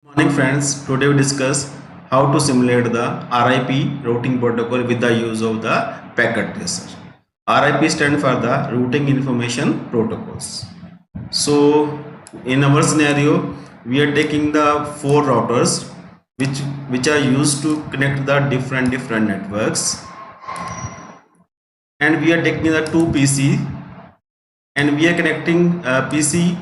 Morning friends, today we discuss how to simulate the RIP routing protocol with the use of the packet tracer. RIP stands for the routing information protocols. So in our scenario, we are taking the four routers which are used to connect the different networks, and we are taking the two PC, and we are connecting PC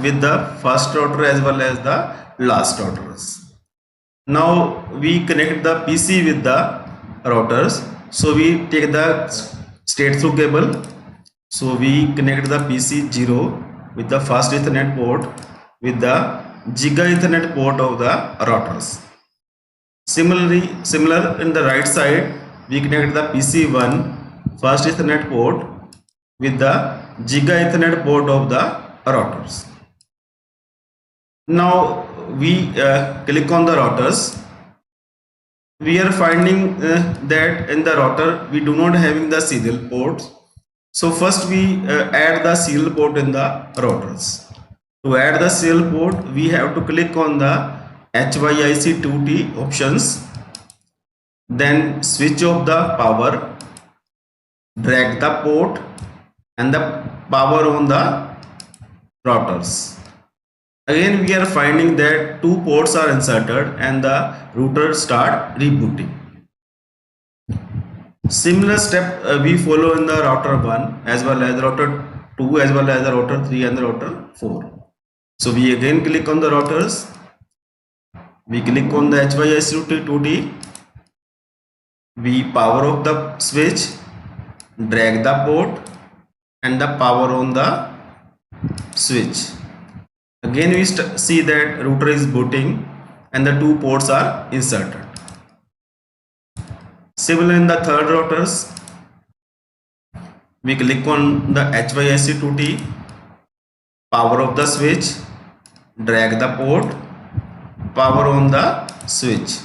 with the first router as well as the last routers. Now we connect the PC with the routers. So we take the straight through cable. So we connect the PC 0 with the fast Ethernet port with the Giga Ethernet port of the routers. Similar in the right side, we connect the PC 1 fast Ethernet port with the Giga Ethernet port of the routers. Now we click on the routers. We are finding that in the router we do not having the serial ports. So first we add the serial port in the routers. To add the serial port, we have to click on the HYIC2T options, then switch off the power, drag the port and the power on the routers. Again we are finding that two ports are inserted and the router start rebooting. Similar step we follow in the router 1 as well as router 2 as well as the router 3 and the router 4. So we again click on the routers. We click on the HYIC2T. We power off the switch, drag the port and the power on the switch. Again we see that router is booting and the two ports are inserted. Similar in the third routers, we click on the HYIC2T, power of the switch, drag the port, power on the switch.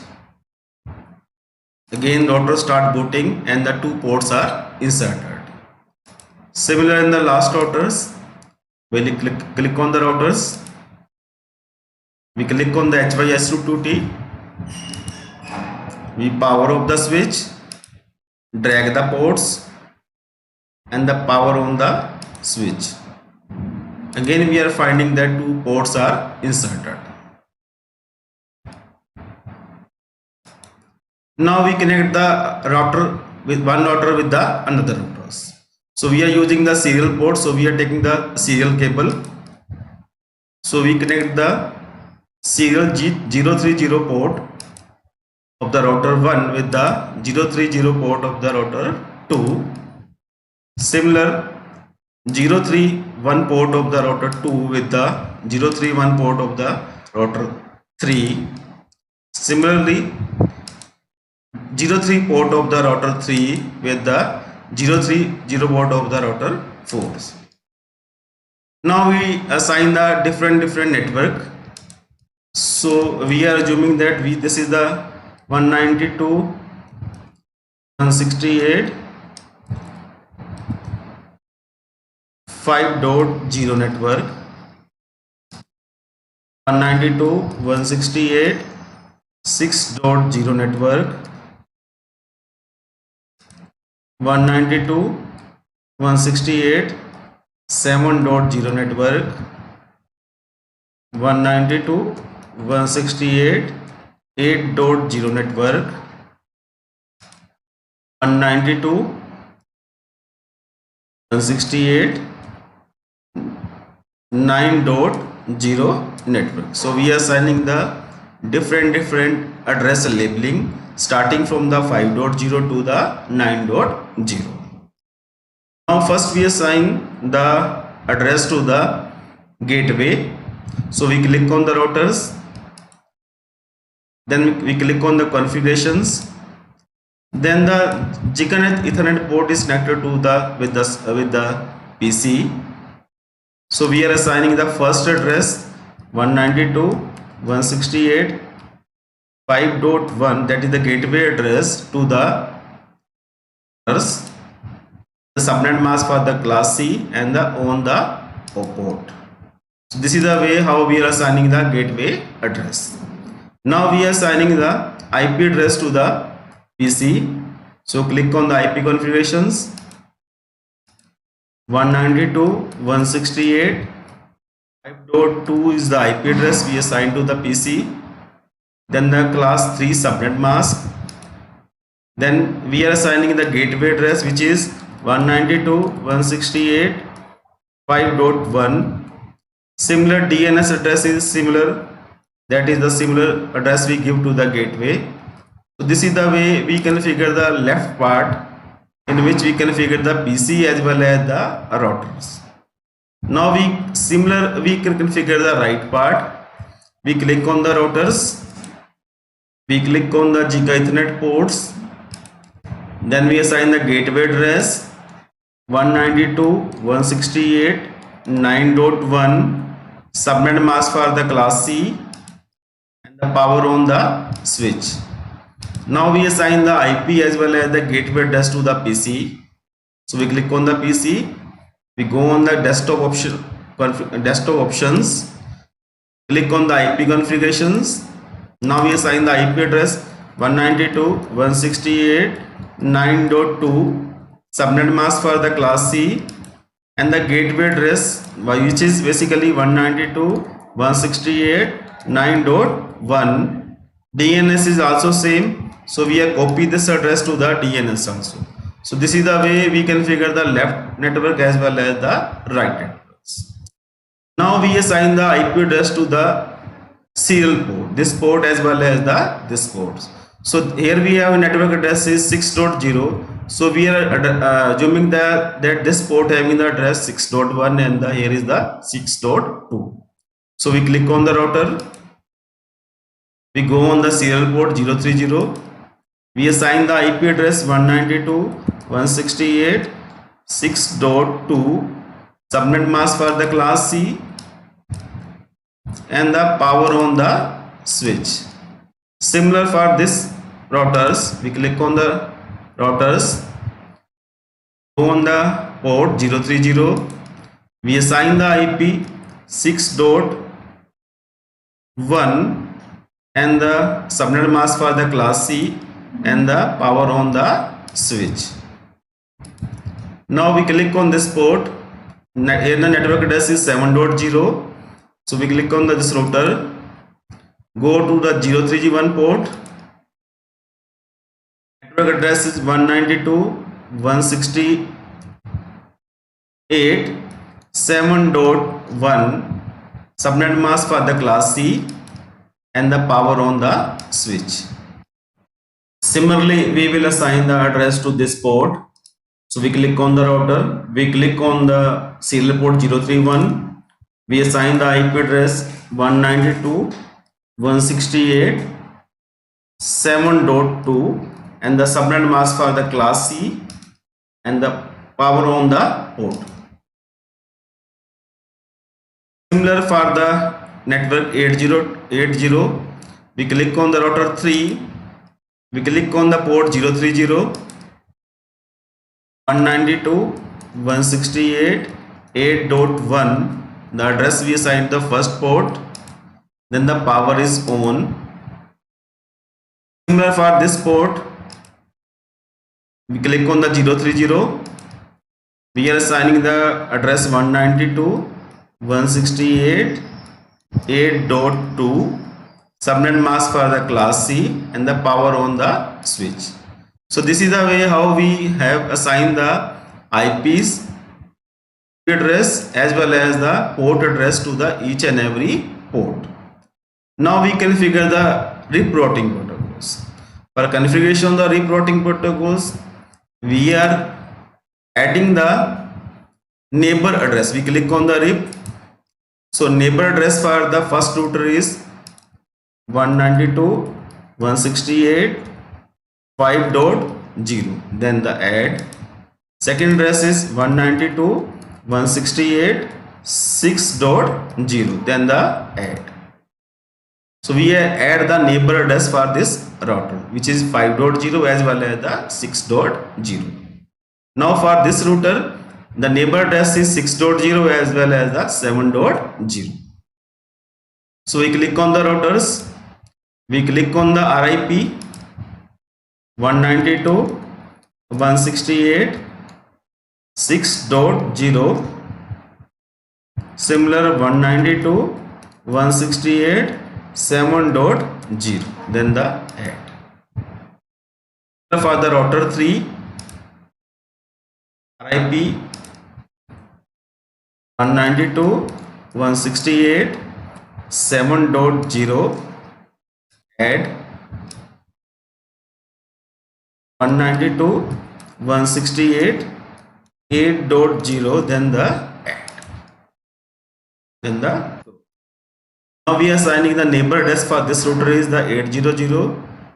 Again router start booting and the two ports are inserted. Similar in the last routers, we click on the routers. We click on the HYIC2T, we power off the switch, drag the ports and the power on the switch. Again we are finding that two ports are inserted. Now we connect the router with one router with the another routers. So we are using the serial port, so we are taking the serial cable. So we connect the serial G030 port of the router 1 with the 030 port of the router 2. Similar 031 port of the router 2 with the 031 port of the router 3. Similarly 03 port of the router 3 with the 030 port of the router 4. Now we assign the different network. So we are assuming that this is the 192.168 5.0 network, 192.168 6.0 network, 192.168 7.0 network, 192.168 8.0 network, 192.168 9.0 network. So we are assigning the different address labeling starting from the 5.0 to the 9.0. Now first we assign the address to the gateway. So we click on the routers, then we click on the configurations, then the Giga Ethernet port is connected to the with the PC. So we are assigning the first address 192.168 5.1, that is the gateway address, to the subnet mask for the class C and the on the port. So this is the way how we are assigning the gateway address. Now we are assigning the IP address to the PC. So click on the IP configurations. 192.168.5.2 is the IP address we assign to the PC. Then the class 3 subnet mask. Then we are assigning the gateway address, which is 192.168.5.1. Similar DNS address is similar, that is the similar address we give to the gateway. So this is the way we configure the left part, in which we configure the PC as well as the routers. Now we can configure the right part. We click on the routers, we click on the Giga Ethernet ports, then we assign the gateway address 192.168.9.1, subnet mask for the class C, and the power on the switch. Now we assign the IP as well as the gateway address to the PC. So we click on the PC, we go on the desktop options, click on the IP configurations. Now we assign the IP address 192.168.9.2, subnet mask for the class C, and the gateway address, which is basically 192.168.9.1. DNS is also same, so we have copied this address to the DNS also. So this is the way we configure the left network as well as the right networks. Now we assign the IP address to the serial port, this port as well as this port. So here we have network address is 6.0. So we are assuming that this port having the address 6.1 and here is the 6.2. So we click on the router, we go on the serial port 030, we assign the IP address 192.168.6.2, subnet mask for the class C, and the power on the switch. Similar for this routers, we click on the routers, go on the port 030, we assign the IP 6.1 and the subnet mask for the class C and the power on the switch. Now we click on this port, here the network address is 7.0. So we click on this router, go to the 031 port, network address is 192.168.7.1, subnet mask for the class C and the power on the switch. Similarly, we will assign the address to this port. So we click on the router, we click on the serial port 031, we assign the IP address 192.168.7.2 and the subnet mask for the class C and the power on the port. Similar for the network 8080, we click on the router 3, we click on the port 030, 192.168.8.1, the address we assigned the first port, then the power is on. Similar for this port, we click on the 030, we are assigning the address 192.168.8.2, subnet mask for the class C and the power on the switch. So this is the way how we have assigned the IPs address as well as the port address to the each and every port. Now we configure the RIP routing protocols. For configuration of the RIP routing protocols, we are adding the neighbor address. We click on the RIP. So neighbor address for the first router is 192.168.5.0, then the add. Second address is 192.168.6.0, then the add. So we add the neighbor address for this router, which is 5.0 as well as the 6.0. Now for this router, the neighbor address is 6.0 as well as the 7.0. So we click on the routers, We click on the RIP 192.168.6.0, similar 192.168.7.0, then the add. For the router 3, RIP 192.168.7.0, add 192.168.8.0, then the add. Then the now we are assigning the neighbor address for this router is the 800,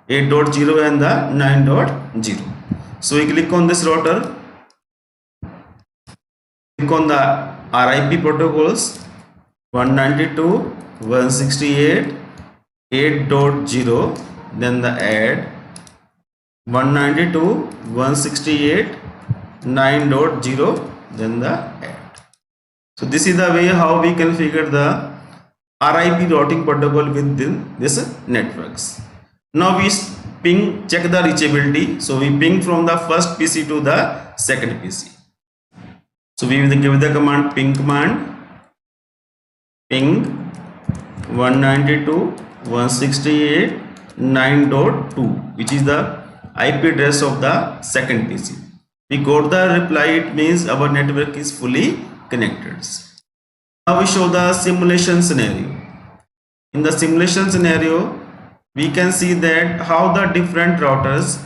8.0 and the 9.0. So we click on this router, click on the RIP protocols 192.168.8.0, then the add 192.168.9.0, then the add. So this is the way how we configure the RIP routing protocol within this networks. Now we ping, check the reachability. So we ping from the first PC to the second PC. So we will give the command ping 192.168.9.2, which is the IP address of the second PC. We got the reply, it means our network is fully connected. Now we show the simulation scenario. In the simulation scenario, we can see that how the different routers,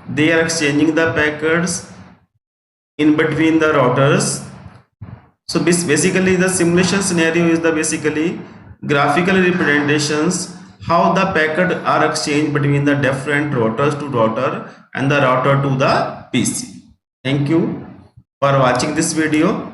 they are exchanging the packets in between the routers. So basically the simulation scenario is the basically graphical representations how the packet are exchanged between the different routers to router and the router to the PC. Thank you for watching this video.